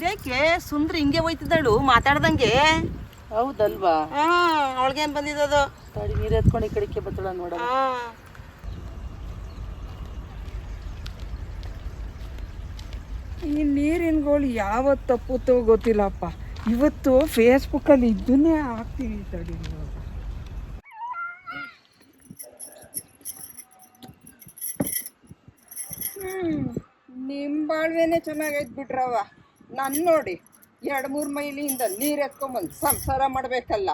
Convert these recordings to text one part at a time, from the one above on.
ಇದೇಕೆ ಸುಂದ್ರಿ ಹಿಂಗೆ ಹೋಯ್ತಿದ್ದಳು ಮಾತಾಡ್ದಂಗೆ? ಹೌದಲ್ವಾ? ಅವಳಿಗೇನ್ ಬಂದಿದ್ದದು? ತಡಿ, ನೀರು ಎತ್ಕೊಂಡು ಈ ಕಡೆಗೆ ಬತ್ತಳ ನೋಡ. ಈ ನೀರಿನಗಳು ಯಾವತ್ತು ತಪ್ಪುತ್ತೋ ಗೊತ್ತಿಲ್ಲಪ್ಪ. ಇವತ್ತು ಫೇಸ್ಬುಕ್ಕಲ್ಲಿ ಇದನ್ನೇ ಹಾಕ್ತೀನಿ. ತಡಿ ಇವಾಗ. ನಿಮ್ಮ ಬಾಳ್ವೆನೇ ಚೆನ್ನಾಗೈತ್ ಬಿಟ್ರವ. ನಾನು ನೋಡಿ 2-3 ಮೈಲಿಯಿಂದ ನೀರು ಎತ್ಕೊಂಬಂದು ಸಂಸಾರ ಮಾಡ್ಬೇಕಲ್ಲ.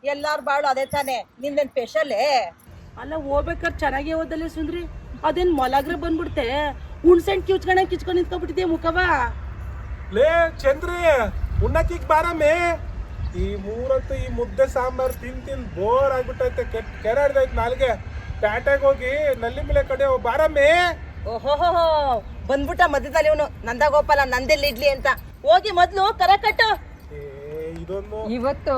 ಎಲ್ಲಾರು ಬಾಳು ಅದೇ ತಾನೆ, ನಿಂದೇನ್ ಸ್ಪೆಷಲೇ? ಅಲ್ಲ, ಹೋಗ್ಬೇಕಾದ್ರೆ ಚೆನ್ನಾಗಿ ಓದಲ್ಲೇ ಸುಂದ್ರಿ, ಅದೇನ್ ಮೊಲಾಗ್ರೆ ಬಂದ್ಬಿಡ್ತೆ. ಹುಣ್ಸೆಣ್ ಕಿಚ್ಕೊಂಡು ನಿಂತ್ಕೊಂಡ್ಬಿಟ್ಟಿದೆ ಮುಖವ. ಲೇ ಚಂದ್ರಿ, ಉಣ್ಣಕ್ಕಿಕ್ ಬಾರಮ್ಮೆ. ಈ ಮೂರತ್ತು ಈ ಮುದ್ದೆ ಸಾಂಬಾರ್ ತಿಂದು ಬೋರ್ ಆಗ್ಬಿಟ್ಟೈತೆ. ಕೆರಾಡ್ದೈತೆ ನಾಲ್ಗೆ. ಪ್ಯಾಟೆಗೆ ಹೋಗಿ ನಲ್ಲಿ ಮೇಲೆ ಕಡೆ ಬಾರಮ್ಮೆ. ಓಹೋ, ಬಂದ್ಬಿಟ್ಟ ಮಧ್ಯದಲ್ಲಿ ಇವನು. ನಂದಗೋಪಾಲ ನಂದೆಲ್ಲಿ ಇಡ್ಲಿ ಅಂತ. ಹೋಗಿ ಮೊದ್ಲು ಕರ ಕಟ್ಟು. ಇದೊಂದು ಇವತ್ತು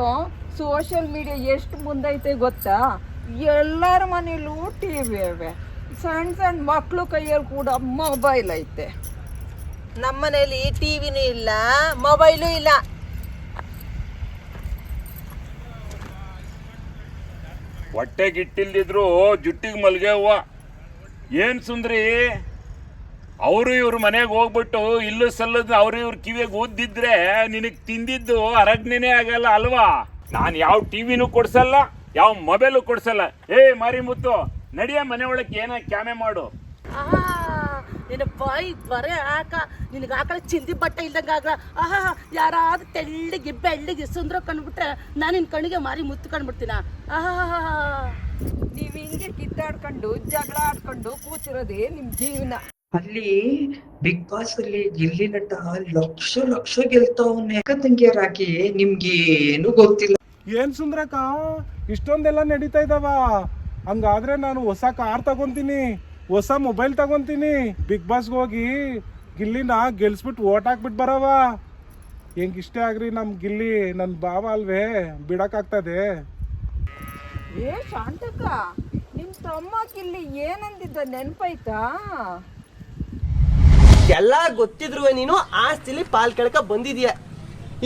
ಸೋಷಿಯಲ್ ಮೀಡಿಯಾ ಎಷ್ಟು ಮುಂದೈತೆ ಗೊತ್ತಾ? ಎಲ್ಲರ ಮನೇಲೂ ಟಿವಿ ಇವೆ. ಸಣ್ಣ ಮಕ್ಕಳು ಕೈಯಲ್ಲಿ ಕೂಡ ಮೊಬೈಲ್ ಐತೆ. ನಮ್ಮನೇಲಿ ಟಿವಿನೂ ಇಲ್ಲ, ಮೊಬೈಲು ಇಲ್ಲ. ಹೊಟ್ಟೆಗಿಟ್ಟಿಲ್ದಿದ್ರು ಜುಟ್ಟಿಗೆ ಮಲ್ಗೆ ಹೂವ. ಏನ್ ಸುಂದ್ರಿ, ಅವರು ಇವ್ರ ಮನೆಗೆ ಹೋಗ್ಬಿಟ್ಟು ಇಲ್ಲು ಸಲ್ಲದ ಅವ್ರು ಇವ್ರ ಕಿವಿಗೆ ಓದಿದ್ರೆ ನಿನಗ್ ತಿಂದಿದ್ದು ಅರಗ್ನೇನೆ ಆಗಲ್ಲ ಅಲ್ವಾ? ನಾನು ಯಾವ ಟಿವಿನೂ ಕೊಡ್ಸಲ್ಲ, ಯಾವ ಮೊಬೈಲು ಕೊಡ್ಸಲ್ಲ. ಮಾರಿ ಮುತ್ತು, ನಡಿಯ ಮನೆ ಒಳಕ್ಕೆ ಏನ ಕ್ಯಾಮೆ ಮಾಡು. ನಿನ್ನ ಬಾಯಿ ಬರೇ ಹಾಕ. ನಿನಗೆ ಹಾಕಳ ಚಿಂದಿ ಬಟ್ಟೆ ಇಲ್ದಂಗ ಆಗ. ಯಾರಾದ್ರೂ ತೆಳ್ಳಗೆ ಬೆಳ್ಳಗೆ ಸುಂದ್ರ ಕಂಡ್ಬಿಟ್ರೆ ನಾನು ನಿನ್ ಕಣ್ಣಿಗೆ ಮಾರಿ ಮುತ್ತು ಕಂಡ್ಬಿಡ್ತೀನ. ನೀವ್ ಹಿಂಗೆ ಕಿತ್ತಾಡ್ಕೊಂಡು ಜಗಳ ಆಡ್ಕೊಂಡು ಕೂತಿರೋದೇ ನಿಮ್ ಜೀವನ. ಅಲ್ಲಿ ಬಿಗ್ ಬಾಸ್ ಅಲ್ಲಿ ಗಿಲ್ಲಿ ನಟ ಲಕ್ಷ ಗೆಲ್ತಾವನೆ. ಅಕ್ಕ ತಂಗಿಯರಾಗಿ ನಿಮ್ಗೆ ಏನು ಗೊತ್ತಿಲ್ಲ. ಏನ್ ಸುಂದ್ರಕ್ಕ, ಇಷ್ಟೊಂದೆಲ್ಲ ನಡೀತಾ ಇದಾವ? ಹಂಗಾದ್ರೆ ನಾನು ಹೊಸ ಕಾರ್ ತಗೊಂತೀನಿ, ಹೊಸ ಮೊಬೈಲ್ ತಗೊಂತೀನಿ. ಬಿಗ್ ಬಾಸ್ಗೆ ಹೋಗಿ ಗಿಲ್ಲಿನ ಗೆಲ್ಸ್ಬಿಟ್ಟು ಓಟ್ ಹಾಕ್ಬಿಟ್ಟು ಬರವ. ಹೆಂಗಿಷ್ಟೇ ಆಗ್ರಿ ನಮ್ ಗಿಲ್ಲಿ ನನ್ ಬಾವ ಅಲ್ವೇ, ಬಿಡಕ್ಕಾಗ್ತದೆ? ಏ ಶಾಂತಕ್ಕ, ನಿಮ್ ತಮ್ಮ ಗಿಲ್ಲಿ ಏನಂದಿದ್ದ ನೆನ್ಪೈತಾ? ಎಲ್ಲ ಗೊತ್ತಿದ್ರು ನೀನು ಆಸ್ತಿಲಿ ಪಾಲ್ ಕೆಳಕ ಬಂದಿದ್ಯಾ.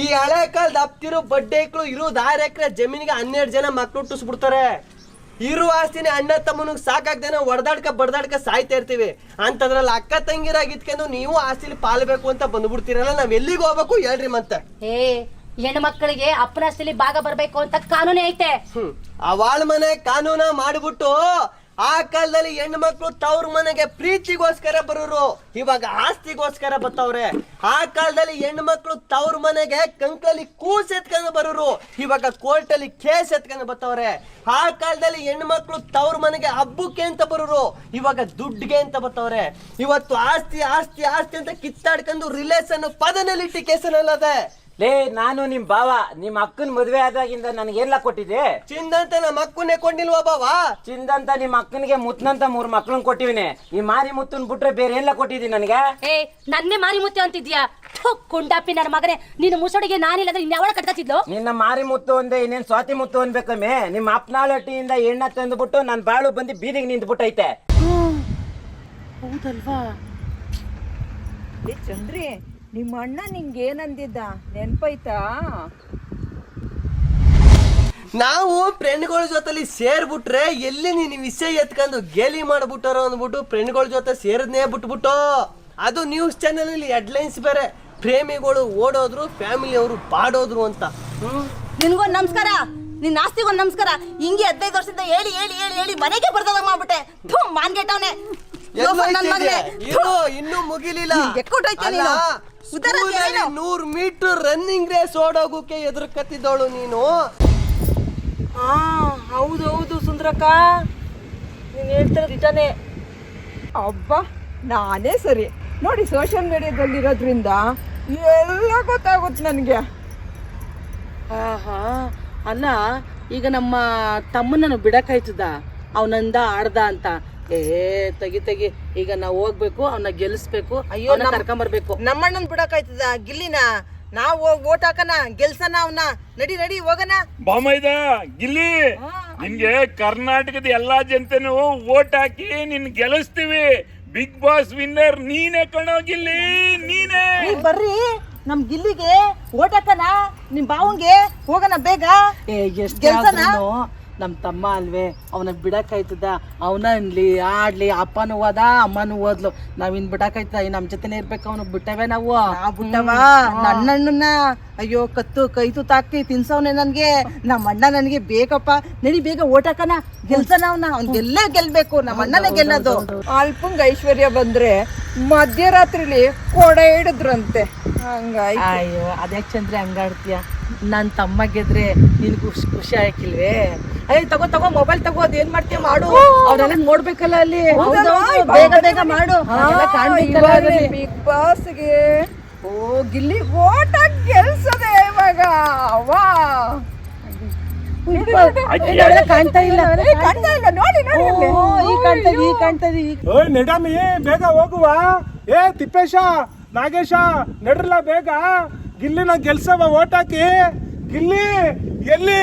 ಈ ಹಳೆ ಕಾಲದ ಅಪ್ತಿರೋ ಬಡ್ಡೆಗಳು ಇರೋದು 6 ಎಕರೆ ಜಮೀನಿಗೆ 12 ಜನ ಮಕ್ಳು ಹುಟ್ಟಿಸ್ಬಿಡ್ತಾರೆ. ಇರುವ ಆಸ್ತಿನಿ ಅಣ್ಣ ತಮ್ಮನಿಗೆ ಸಾಕಾಗ್ದೇನೆ ಬಡ್ದಾಡ್ಕ ಸಾಯ್ತಾ ಇರ್ತೀವಿ. ಅಂತದ್ರಲ್ಲಿ ಅಕ್ಕ ತಂಗಿರಾಗಿ ಇಟ್ಕೊಂಡು ನೀವು ಆಸ್ತಿಲಿ ಪಾಲ್ಬೇಕು ಅಂತ ಬಂದ್ಬಿಡ್ತೀರಲ್ಲ, ನಾವ್ ಎಲ್ಲಿಗೆ ಹೋಗ್ಬೇಕು ಹೇಳ್ರಿ ಮತ್ತೆ? ಹೆಣ್ಣು ಮಕ್ಕಳಿಗೆ ಅಪ್ಪನ ಆಸ್ತಿಲಿ ಭಾಗ ಬರ್ಬೇಕು ಅಂತ ಕಾನೂನೇ ಐತೆ. ಅವಾಳ ಮನೆ ಕಾನೂನ ಮಾಡ್ಬಿಟ್ಟು ಆ ಕಾಲದಲ್ಲಿ ಹೆಣ್ಣು ಮಕ್ಳು ತವ್ರ ಮನೆಗೆ ಪ್ರೀತಿಗೋಸ್ಕರ ಬರೋರು, ಇವಾಗ ಆಸ್ತಿಗೋಸ್ಕರ ಬತ್ತವ್ರೆ. ಆ ಕಾಲದಲ್ಲಿ ಹೆಣ್ಣು ಮಕ್ಳು ತವ್ರ ಮನೆಗೆ ಕಂಕಲ್ಲಿ ಕೂಸ್ ಎತ್ಕೊಂಡು ಬರೋರು, ಇವಾಗ ಕೋರ್ಟಲ್ಲಿ ಕೇಸ್ ಎತ್ಕೊಂಡು ಬತ್ತವ್ರೆ. ಆ ಕಾಲದಲ್ಲಿ ಹೆಣ್ಣು ಮಕ್ಳು ತವ್ರ ಮನೆಗೆ ಹಬ್ಬಕ್ಕೆ ಅಂತ ಬರೋರು, ಇವಾಗ ದುಡ್ಡಿಗೆ ಅಂತ ಬತ್ತವ್ರೆ. ಇವತ್ತು ಆಸ್ತಿ ಆಸ್ತಿ ಆಸ್ತಿ ಅಂತ ಕಿತ್ತಾಡ್ಕೊಂಡು ರಿಲೇಷನ್ ಪದನಲ್ಲಿಟ್ಟು ಕೇಸನಲ್ಲದೆ. ನಾನು ನಿಮ್ ಬಾವ, ನಿಮ್ ಅಕ್ಕನ ಮದ್ವೆ ಆದಾಗಿಂದ ನನಗೆಲ್ಲ ಕೊಟ್ಟಿದೆ? ಚಿಂದಂತ ನಮ್ಮ ಅಕ್ಕನೇ ಕೊಂಡಿಲ್ವಾ ಬಾವ? ಚಿಂದಂತ ನಿಮ್ ಅಕ್ಕನಿಗೆ ಮುತ್ತನಂತ 3 ಮಕ್ಳನ್ ಕೊಟ್ಟಿವಿನಿ. ಈ ಮಾರಿ ಮುತ್ತನ್ ಬಿಟ್ರೆ ಬೇರೆ ಎಲ್ಲ ಕೊಟ್ಟಿದ್ದೀನಿ ನನಗೆ. ನನ್ನೇ ಮಾರಿ ಮುತ್ತೆ ಅಂತಿದ್ಯಾ? ಕುಂಡಾಪಿ ನನ್ನ ಮಗನೇ, ನೀನು ಮುಸಡಿಗೆ ನಾನಿಲ್ಲ ಅಂದ್ರೆ ಯಾವಾಗ ಕಟ್ಕತ್ತಿದ್ಲು? ನಿನ್ನ ಮಾರಿ ಮುತ್ತು ಒಂದೇ, ಇನ್ನೇನ್ ಸ್ವಾತಿ ಮುತ್ತು ಅನ್ಬೇಕಮ್ಮೆ. ನಿಮ್ಮ ಅಪ್ಪನಾಳಟ್ಟಿಯಿಂದ ಎಣ್ಣ ತಂದ್ಬಿಟ್ಟು ನನ್ ಬಾಳು ಬಂದು ಬೀದಿಗೆ ನಿಂತ್ಬಿಟ್ಟೈತೆ. ಹೌದಲ್ವಾ? ಚಂದ್ರಿ, ನಿಮ್ಮ ಅಣ್ಣ ನಿಂಗೆ ಏನಂದಿದ್ದ ನೆನ್ಪೈತಾ? ನಾವು ಫ್ರೆಂಡ್ಗಳ ಜೊತೆಲಿ ಸೇರ್ಬಿಟ್ರೆ ಎಲ್ಲಿ ನೀನು ವಿಷಯ ಎತ್ಕೊಂಡು ಗೇಲಿ ಮಾಡ್ಬಿಟ್ಟಾರೋ ಅಂದ್ಬಿಟ್ಟು ಫ್ರೆಂಡ್ಗಳ ಜೊತೆ ಸೇರದ್ನೇ ಬಿಟ್ಬಿಟ್ಟು. ಅದು ನ್ಯೂಸ್ ಚಾನೆಲ್ ಅಲ್ಲಿ ಹೆಡ್ಲೈನ್ಸ್ ಬೇರೆ, ಪ್ರೇಮಿಗಳು ಓಡೋದ್ರು, ಫ್ಯಾಮಿಲಿ ಅವರು ಬಾಡೋದ್ರು ಅಂತ. ನಿನ್ಗೊಂದು ನಮಸ್ಕಾರ, ನಿನ್ನ ಆಸ್ತಿಗೊಂದು ನಮಸ್ಕಾರ. ಹಿಂಗೆ 15 ವರ್ಷದಿಂದ ಹೇಳಿ ಹೇಳಿ ಹೇಳಿ ಹೇಳಿ ಮನೆಗೆ ಬರ್ದಾಗ ಮಾಡ್ಬಿಟ್ಟೆ. ಮಾನ್ಗೆಟ್ಟವನೆ ಇನ್ನೂ ಮುಗಿಲಿಲ್ಲ. 100 ಮೀಟರ್ ರನ್ನಿಂಗ್ ರೇಸ್ ಓಡೋಗೋಕೆ ಎದುರ್ಕತ್ತಿದ್ದವಳು ನೀನು. ಹೌದು ಸುಂದ್ರಕ್ಕ, ನೀನ್ ಹೇಳ್ತಿರೋ ನಿಜಾನೇ. ಅಬ್ಬಾ, ನಾನೇ ಸರಿ ನೋಡಿ. ಸೋಷಿಯಲ್ ಮೀಡಿಯಾದಲ್ಲಿರೋದ್ರಿಂದ ಎಲ್ಲ ಗೊತ್ತಾಗುತ್ತೆ ನನಗೆ. ಅಲ್ಲ, ಈಗ ನಮ್ಮ ತಮ್ಮನ ಬಿಡಕ್ಕಾಯ್ತದ? ಅವನಂದ ಆಡ್ದ ಅಂತ. ತೆಗಿ, ಈಗ ನಾವು ಹೋಗ್ಬೇಕು, ಅವನ್ನ ಗೆಲ್ಲಿಸ್ಬೇಕು. ಅಯ್ಯೋ, ಕರ್ಕೊಂಬರ್ಬೇಕು. ನಮ್ಮಣ್ಣನ್ ಬಿಡಕ್ಕಾಯ್ತದ ಗಿಲ್ಲಿನ? ನಾವು ಹೋಗಿ ಓಟ್ ಹಾಕನ, ಗೆಲ್ಸನ ಅವನ್ನ. ನಡಿ ಹೋಗನ. ಬಾಮೈದ ಗಿಲ್ಲಿ, ನಿನ್ಗೆ ಕರ್ನಾಟಕದ ಎಲ್ಲಾ ಜನತೆನೂ ಓಟ್ ಹಾಕಿ ನಿನ್ ಗೆಲ್ಲಿಸ್ತೀವಿ. ಬಿಗ್ ಬಾಸ್ ವಿನ್ನರ್ ನೀನೇ ಕಣೋ ಗಿಲ್ಲಿ, ನೀನೇ. ನೀವ್ ಬರ್ರಿ ನಮ್ ಗಿಲ್ಲಿಗೆ ಓಟಕ್ಕನ ನಿಮ್ ಬಾವಂಗೆ ಹೋಗೋಣ ಬೇಗ. ಎಷ್ಟು ಗೆಲ್ಸನ? ನಮ್ ತಮ್ಮ ಅಲ್ವೇ, ಅವನ ಬಿಡಕ್ಕಾಯ್ತದ? ಅವನ ಅನ್ಲಿ ಆಡ್ಲಿ, ಅಪ್ಪನೂ ಹೋದ ಅಮ್ಮನೂ ಹೋದ್ಲು, ನಾವಿನ್ ಬಿಡಕ್ಕಾಯ್ತದ? ನಮ್ ಜೊತೆನೆ ಇರ್ಬೇಕು, ಅವನು ಬಿಟ್ಟವೆ ನಾವು. ಬಿಟ್ಟವ ನನ್ನಣ್ಣನ ಅಯ್ಯೋ ಕತ್ತು ಕೈ ತುತ್ತಾಕಿ ತಿನ್ಸವ್ನೆ ನನ್ಗೆ. ನಮ್ಮ ಅಣ್ಣ ನನಗೆ ಬೇಕಪ್ಪ, ನಡಿ ಬೇಗ ಓಟಕ್ಕನ ಗೆಲ್ಸನ ಅವ್ನ ಗೆಲ್ಲೇ ಗೆಲ್ಬೇಕು, ನಮ್ಮ ಅಣ್ಣನೇ ಗೆಲ್ಲೋದು. ಅಲ್ಪಂಗ್ ಐಶ್ವರ್ಯ ಬಂದ್ರೆ ಮಧ್ಯರಾತ್ರಿಲಿ ಕೊಡೆ ಹಿಡಿದ್ರಂತೆ, ಹಂಗಾಯ್ತು. ಅಯ್ಯೋ ಅದ್ಯಾಕ್ ಚಂದ್ರೆ ಹಂಗಾಡ್ತೀಯ? ನನ್ ತಮ್ಮ ಗೆದ್ರೆ ನಿನ್ ಖುಷಿ ಆಯ್ಕಿಲ್ವೇ? ಅಯ್ಯ ತಗೋ ತಗೋ ಮೊಬೈಲ್ ತಗೋ, ಅದ್ ಏನ್ ಮಾಡ್ತೀಯ ಮಾಡು, ಅವ್ರೆಲ್ಲ ನೋಡ್ಬೇಕಲ್ಲ ಅಲ್ಲಿ. ಬೇಗ ಬೇಗ ಮಾಡು, ಅದೆಲ್ಲ ಕಾಣ್ಬೇಕಲ್ಲ ಅದ್ರಲ್ಲಿ. ಬಿಗ್ ಬಾಸ್ಗೆ ಗಿಲ್ಲಿ ಓಟ ಗೆಲ್ಸದೆ ಇವಾಗ. ವಾ ಅದೆಲ್ಲ ಕಾಣ್ತಾ ಇಲ್ಲ, ಕಾಣ್ತಾ ಇಲ್ಲ, ನೋಡಿ ನೋಡಿ ಅಲ್ಲಿ. ಈ ಕಾಣ್ತದೆ, ಈ ಕಾಣ್ತದೆ. ಓಯ್ ನಡಮಿ ಬೇಗ ಹೋಗುವ. ಏ ತಿಪ್ಪೇಶ ನಾಗೇಶ ನಡ್ರಲ್ಲ ಬೇಗ, ಗಿಲ್ಲಿನ ಗೆಲ್ಸವ ಓಟಾಕಿ. ಗಿಲ್ಲಿ ಎಲ್ಲಿ?